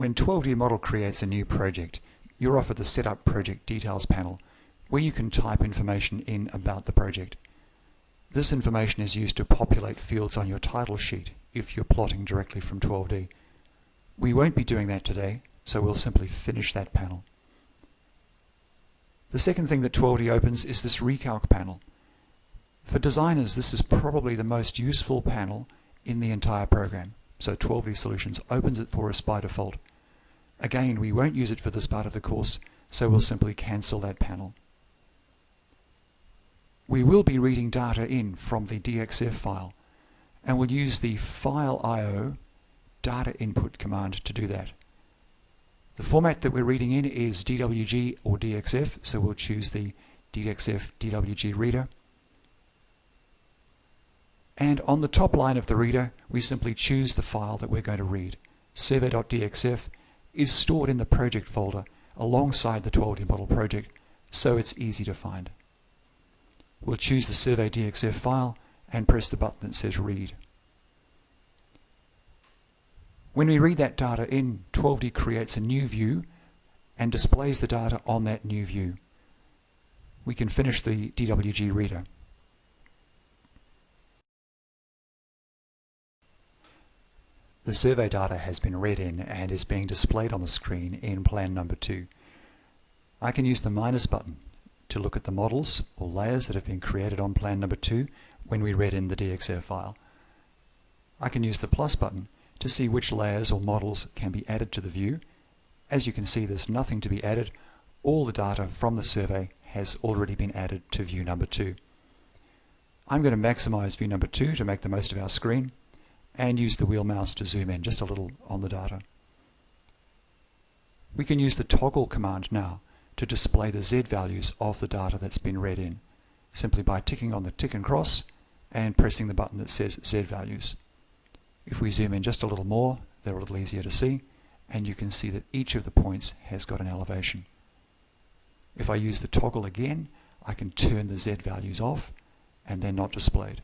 When 12D Model creates a new project, you're offered the Setup Project Details panel, where you can type information in about the project. This information is used to populate fields on your title sheet if you're plotting directly from 12D. We won't be doing that today, so we'll simply finish that panel. The second thing that 12D opens is this Recalc panel. For designers, this is probably the most useful panel in the entire program, so 12D Solutions opens it for us by default. Again, we won't use it for this part of the course, so we'll simply cancel that panel. We will be reading data in from the DXF file, and we'll use the file.io data input command to do that. The format that we're reading in is DWG or DXF, so we'll choose the DXF DWG reader. And on the top line of the reader, we simply choose the file that we're going to read. Survey.dxf is stored in the project folder alongside the 12D model project, so it's easy to find. We'll choose the survey.dxf file and press the button that says read. When we read that data in, 12D creates a new view and displays the data on that new view. We can finish the DWG reader. The survey data has been read in and is being displayed on the screen in plan number 2. I can use the minus button to look at the models or layers that have been created on plan number 2 when we read in the DXF file. I can use the plus button to see which layers or models can be added to the view. As you can see, there's nothing to be added. All the data from the survey has already been added to view number 2. I'm going to maximize view number 2 to make the most of our screen and use the wheel mouse to zoom in just a little on the data. We can use the toggle command now to display the Z values of the data that's been read in, simply by ticking on the tick and cross and pressing the button that says Z values. If we zoom in just a little more, they're a little easier to see, and you can see that each of the points has got an elevation. If I use the toggle again, I can turn the Z values off and they're not displayed.